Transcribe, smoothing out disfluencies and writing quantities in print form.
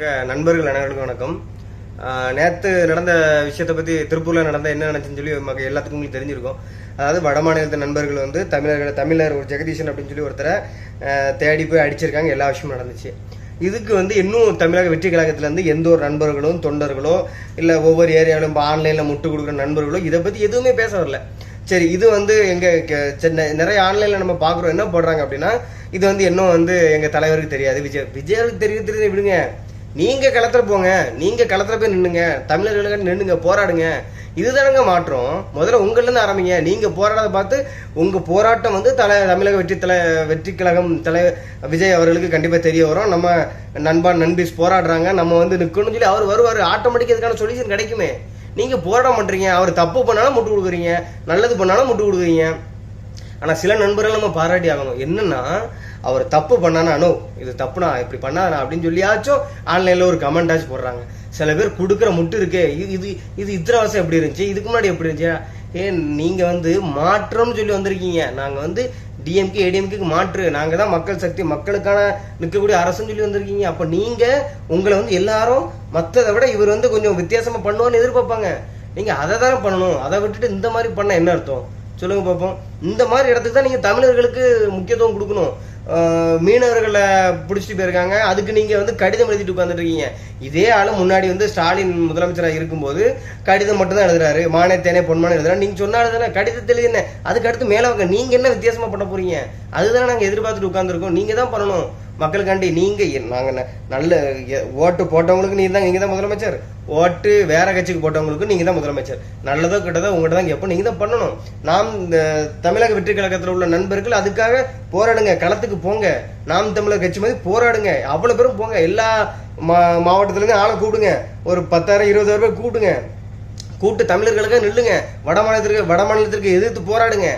நண்பர்கள் அனைவருக்கும் வணக்கம். நேற்று நடந்த விஷயத்தை பற்றி திருப்பூரில் நடந்த என்ன நினச்சுன்னு சொல்லி எல்லாத்துக்கும் உங்களுக்கு தெரிஞ்சிருக்கும். அதாவது வட மாநிலத்து நண்பர்கள் வந்து தமிழர் ஒரு ஜெகதீஷன் அப்படின்னு சொல்லி ஒருத்தரை தேடி போய் அடிச்சிருக்காங்க. எல்லா விஷயமும் நடந்துச்சு. இதுக்கு வந்து இன்னும் தமிழக வெற்றி கழகத்திலேருந்து எந்த ஒரு நண்பர்களும் தொண்டர்களோ இல்லை ஒவ்வொரு ஏரியாவிலும் இப்போ ஆன்லைனில் முட்டு கொடுக்குற நண்பர்களோ இதை பற்றி எதுவுமே பேச வரல. சரி, இது வந்து நிறைய ஆன்லைனில் நம்ம பார்க்குறோம். என்ன போடுறாங்க அப்படின்னா, இது வந்து இன்னும் வந்து எங்கள் தலைவருக்கு தெரியாது, விஜயருக்கு தெரியுது விடுங்க. நீங்க களத்துல போங்க, நீங்க களத்துல போய் நின்னுங்க, தமிழர்களுக்கு நின்னுங்க, போராடுங்க. இதுதானங்க மாற்றம். முதல்ல உங்கள்ல இருந்து ஆரம்பிங்க. நீங்க போராடாத பார்த்து உங்க போராட்டம் வந்து தமிழக வெற்றி கழகம் தலைவர் விஜய் அவர்களுக்கு கண்டிப்பா தெரிய வரும். நம்ம நண்பீஸ் போராடுறாங்க, நம்ம வந்து நிக்கணும்னு சொல்லி அவர் வருவாரு. ஆட்டோமேட்டிக் இதுக்கான சொல்யூஷன் கிடைக்குமே. நீங்க போராட மாட்டீங்க. அவர் தப்பு பண்ணாலும் முட்டு கொடுக்குறீங்க, நல்லது பண்ணாலும் முட்டு கொடுக்குறீங்க. ஆனா சில நண்பர்கள் நம்ம பாராட்டி ஆகணும். என்னன்னா, அவர் தப்பு பண்ணானா, அனோ இது தப்புனா இப்படி பண்ணாதா அப்படின்னு சொல்லியாச்சும் ஆன்லைன்ல ஒரு கமெண்ட் ஆச்சு போடுறாங்க. சில பேர் கொடுக்குற முட்டு இருக்கே, இது இது இத்தனை வருஷம் எப்படி இருந்துச்சு, இதுக்கு முன்னாடி எப்படி இருந்துச்சு. நீங்க வந்து மாற்றம்னு சொல்லி வந்திருக்கீங்க. நாங்க வந்து டிஎம்கே ஏடிஎம்கேக்கு மாற்று, நாங்க தான் மக்கள் சக்தி, மக்களுக்கான நிற்கக்கூடிய அரசுன்னு சொல்லி வந்திருக்கீங்க. அப்ப நீங்க உங்களை வந்து எல்லாரும் மற்றதை விட இவர் வந்து கொஞ்சம் வித்தியாசமா பண்ணுவான்னு எதிர்பார்ப்பாங்க. நீங்க அதை தானே பண்ணணும். அதை விட்டுட்டு இந்த மாதிரி பண்ண என்ன அர்த்தம் சொல்லுங்க பார்ப்போம். இந்த மாதிரி இடத்துக்கு தான் நீங்க தமிழர்களுக்கு முக்கியத்துவம் கொடுக்கணும். மீனவர்களை பிடிச்சிட்டு போயிருக்காங்க, அதுக்கு நீங்க வந்து கடிதம் எழுதிட்டு உட்காந்துட்டு இருக்கீங்க. இதே ஆளு முன்னாடி வந்து ஸ்டாலின் முதலமைச்சராக இருக்கும்போது கடிதம் மட்டும் தான் எழுதுறாரு, மானத்தேனே பொன்மானே எழுதுறாரு. நீங்க சொன்னாலும் தானே கடிதத்தை எழுதின, அதுக்கு அடுத்து மேல வாங்க. நீங்க என்ன வித்தியாசமா பண்ண போறீங்க? அதுதானே நாங்க எதிர்பார்த்துட்டு உட்காந்துருக்கோம். நீங்க தான் பண்ணணும் மக்களுக்காண்டி. நீங்க நாங்க நல்ல ஓட்டு போட்டவங்களுக்கு நீங்க தான் முதலமைச்சர், ஓட்டு வேற கட்சிக்கு போட்டவங்களுக்கு நீங்க தான் முதலமைச்சர். நல்லதோ கிட்டதோ உங்கள்கிட்ட தான் எப்போ நீங்க தான் பண்ணணும். நாம் இந்த தமிழக வெற்றி கழகத்தில் உள்ள நண்பர்கள் அதுக்காக போராடுங்க, களத்துக்கு போங்க. நாம் தமிழர் கட்சி மாதிரி போராடுங்க. அவ்வளவு பேரும் போங்க. எல்லா மாவட்டத்துல இருந்து ஆளை கூப்பிடுங்க. ஒரு 10,000 20,000 பேர் கூப்பிடுங்க. கூப்பிட்டு தமிழர்களுக்காக நில்லுங்க. வட மாநிலத்திற்கு எதிர்த்து போராடுங்க.